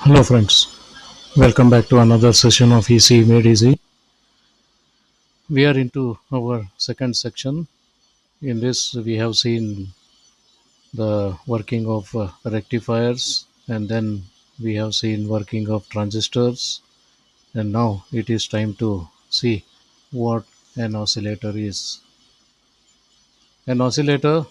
Hello friends, welcome back to another session of EC Made Easy. We are into our second section. In this we have seen the working of rectifiers, and then we have seen working of transistors, and now it is time to see what an oscillator is. An oscillator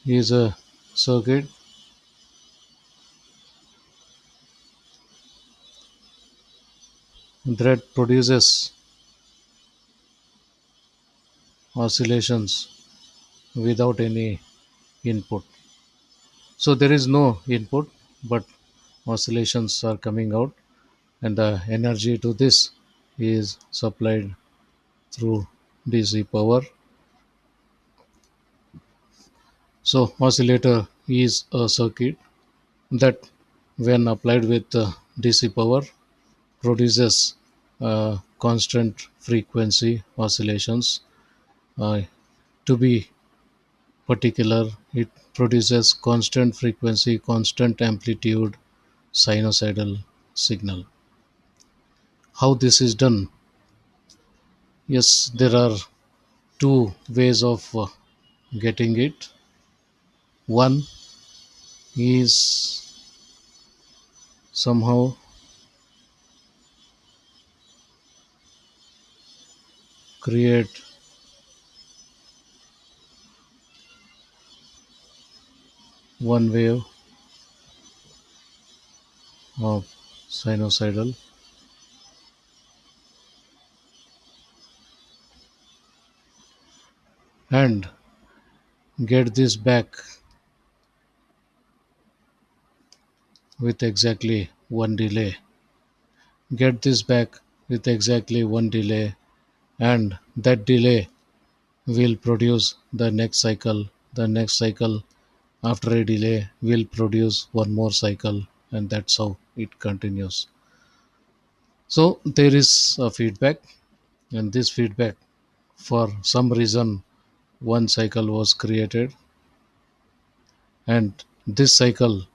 is a circuit that produces oscillations without any input. So there is no input, but oscillations are coming out, and the energy to this is supplied through DC power. So oscillator is a circuit that, when applied with DC power, produces constant frequency oscillations. Uh, to be particular, it produces constant frequency, constant amplitude sinusoidal signal. How this is done? Yes, there are two ways of getting it. One is somehow create one wave of sinusoidal, and get this back with exactly one delay. Get this back with exactly one delay, and that delay will produce the next cycle. The next cycle after a delay will produce one more cycle, and that's how it continues. So there is a feedback, and this feedback, for some reason, one cycle was created, and this cycle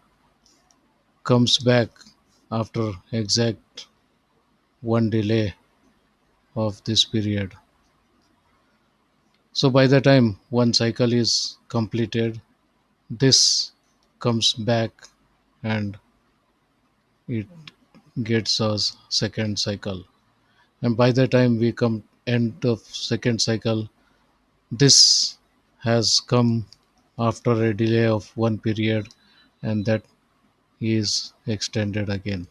comes back after exact one delay of this period. So by the time one cycle is completed, this comes back, and it gets us second cycle. And by the time we come end of second cycle, this has come after a delay of one period, and that is extended again.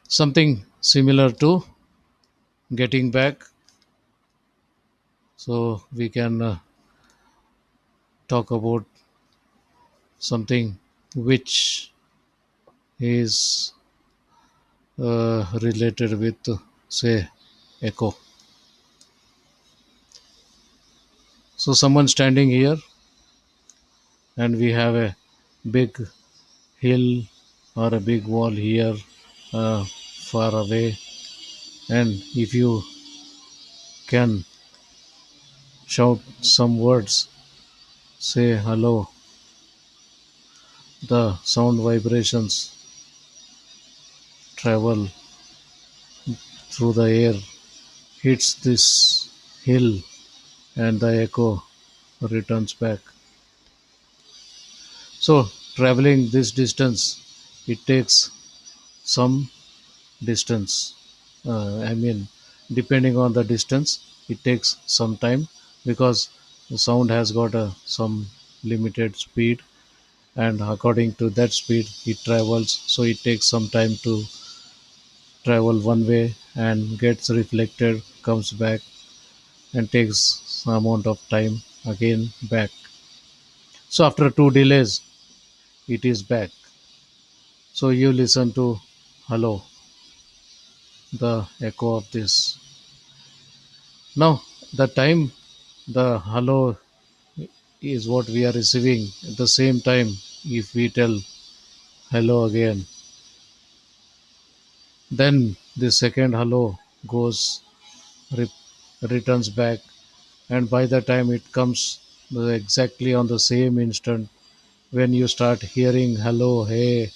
Something similar to getting back. So we can talk about something which is related with, say, echo. So someone standing here, and we have a big hill or a big wall here, uh, far away, and if you can shout some words, say hello, the sound vibrations travel through the air, hits this hill, and the echo returns back. So traveling this distance, it takes some distance. I mean, depending on the distance, it takes some time, because the sound has got some limited speed, and according to that speed it travels. So it takes some time to travel one way and gets reflected, comes back, and takes some amount of time again back. So after two delays, it is back. So you listen to hello, the echo of this. Now the time the hello is what we are receiving. At the same time, if we tell hello again, then the second hello goes, returns back, and by the time it comes exactly on the same instant when you start hearing hello, hey,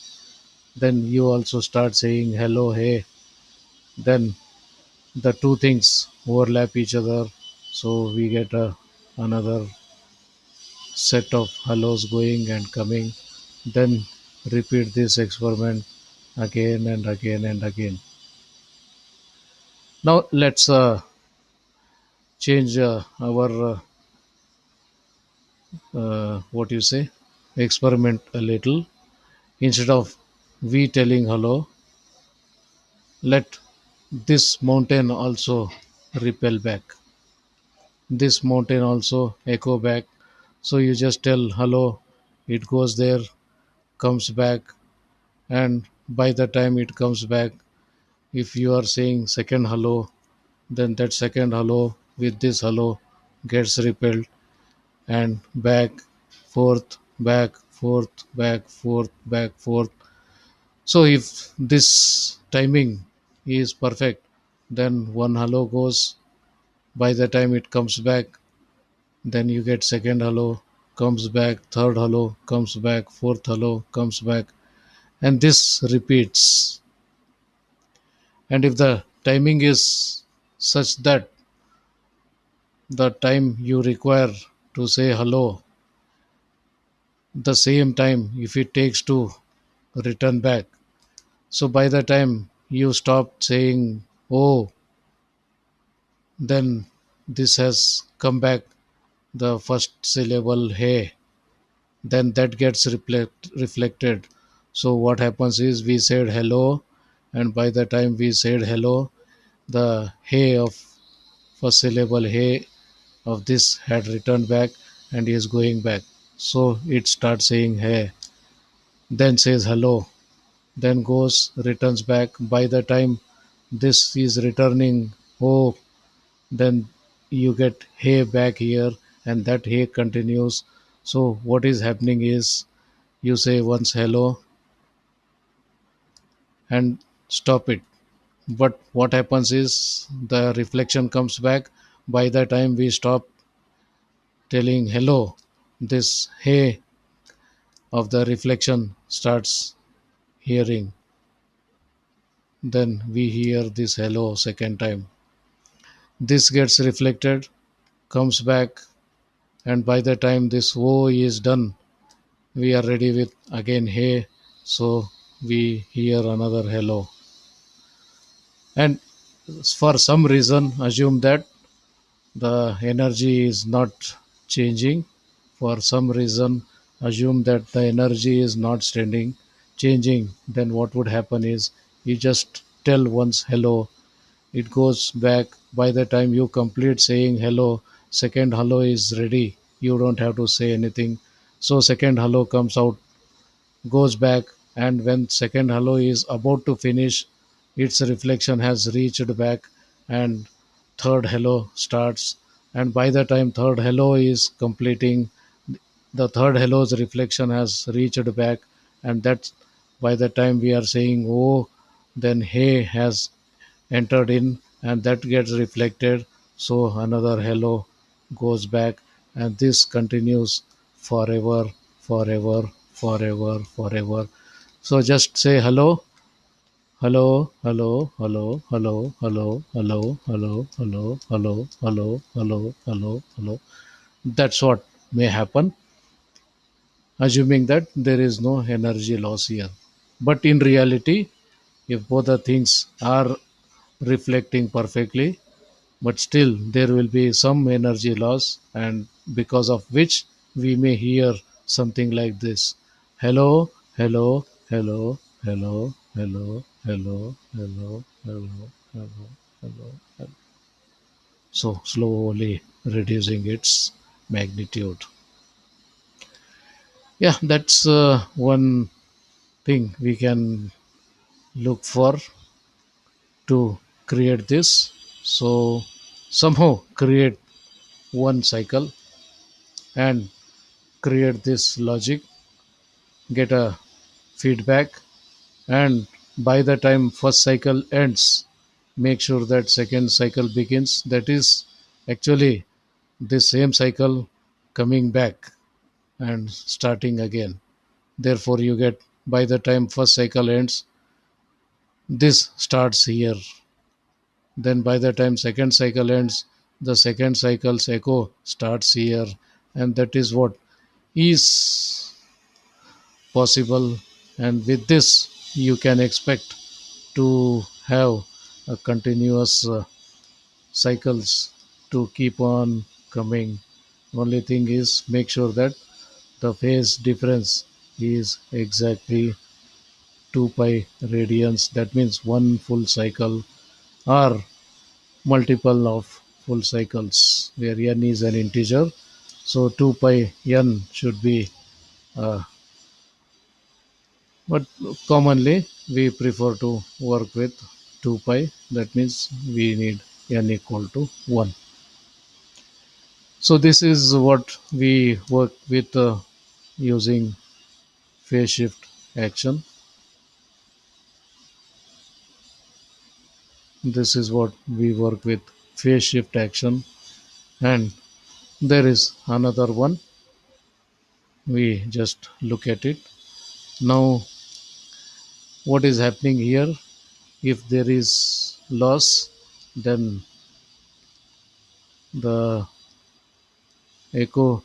then you also start saying hello, hey. Then the two things overlap each other, so we get another set of hellos going and coming. Then repeat this experiment again and again and again. Now let's change our what you say experiment a little. Instead of we telling hello, let this mountain also repel back. This mountain also echo back. So you just tell hello, it goes there, comes back, and by the time it comes back, if you are saying second hello, then that second hello with this hello gets repelled and back, forth, back, forth, back, forth, back, forth. So if this timing is perfect, then one hello goes. By the time it comes back, then you get second hello, comes back, third hello, comes back, fourth hello, comes back, and this repeats. And if the timing is such that the time you require to say hello, the same time if it takes to return back. So by the time you stop saying oh, then this has come back the first syllable hey, then that gets reflected. So what happens is we said hello, and by the time we said hello, the hey of first syllable hey of this had returned back and is going back. So it starts saying hey, then says hello, then goes returns back. By the time this is returning oh, then you get hey back here, and that hey continues. So what is happening is you say once hello and stop it. But what happens is the reflection comes back. By the time we stop telling hello, this hey of the reflection starts hearing. Then we hear this hello second time. This gets reflected, comes back, and by the time this woe is done, we are ready with again hey. So we hear another hello. And for some reason, assume that the energy is not changing. For some reason, assume that the energy is not standing changing. Then what would happen is you just tell once hello, it goes back. By the time you complete saying hello, second hello is ready, you don't have to say anything. So second hello comes out, goes back, and when second hello is about to finish, its reflection has reached back, and third hello starts. And by the time third hello is completing, the third hello's reflection has reached back, and that's by the time we are saying oh, then hey has entered in, and that gets reflected. So another hello goes back, and this continues forever, forever, forever, forever. So just say hello, hello, hello, hello, hello, hello, hello, hello, hello, hello, hello, hello, hello, hello. That's what may happen, assuming that there is no energy loss here. But in reality, if both the things are reflecting perfectly, but still there will be some energy loss, and because of which we may hear something like this: hello, hello, hello, hello, hello, hello, hello, hello, hello, hello, hello. So slowly reducing its magnitude. Yeah, that's one thing we can look for to create this. So somehow create one cycle and create this logic, get a feedback, and by the time first cycle ends, make sure that second cycle begins. That is actually the same cycle coming back and starting again. Therefore, you get by the time first cycle ends, this starts here. Then by the time second cycle ends, the second cycle's echo starts here, and that is what is possible. And with this, you can expect to have a continuous cycles to keep on coming. Only thing is make sure that the phase difference is exactly 2 pi radians. That means one full cycle or multiple of full cycles where n is an integer. So 2 pi n should be, but commonly we prefer to work with 2 pi. That means we need n equal to 1. So this is what we work with using phase shift action. This is what we work with phase shift action. And there is another one. We just look at it. Now, what is happening here? If there is loss, then the echo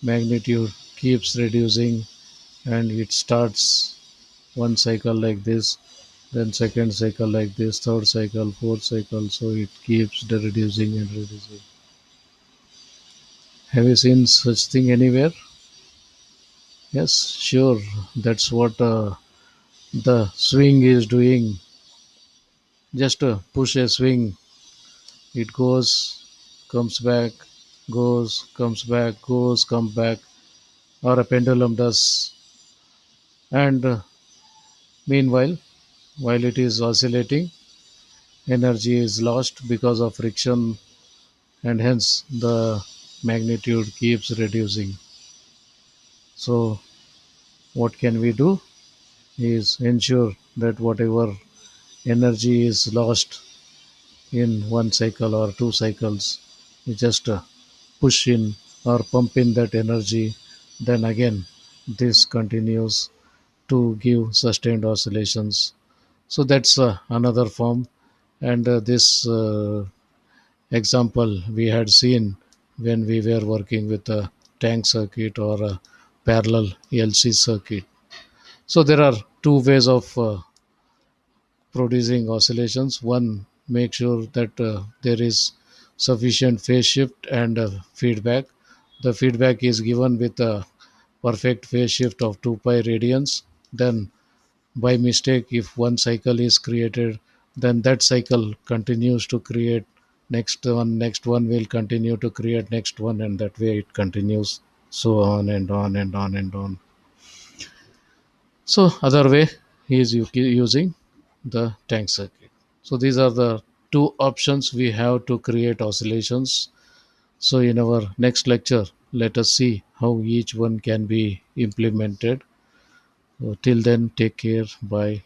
magnitude keeps reducing and it starts one cycle like this, then second cycle like this, third cycle, fourth cycle. So it keeps the reducing and reducing. Have you seen such thing anywhere? Yes, sure. That's what the swing is doing. Just push a swing, it goes, comes back, goes, comes back, goes, comes back, or a pendulum does. And meanwhile, while it is oscillating, energy is lost because of friction, and hence the magnitude keeps reducing. So, what can we do is ensure that whatever energy is lost in one cycle or two cycles, we just push in or pump in that energy. Then again, this continues to give sustained oscillations. So that's another form. And this example we had seen when we were working with a tank circuit or a parallel LC circuit. So there are two ways of producing oscillations. One, make sure that there is sufficient phase shift and feedback. The feedback is given with a perfect phase shift of 2 pi radians. Then by mistake, if one cycle is created, then that cycle continues to create next one will continue to create next one, and that way it continues, so on and on and on and on. So other way is using the tank circuit. So these are the two options we have to create oscillations. So in our next lecture, let us see how each one can be implemented. So till then, take care. Bye.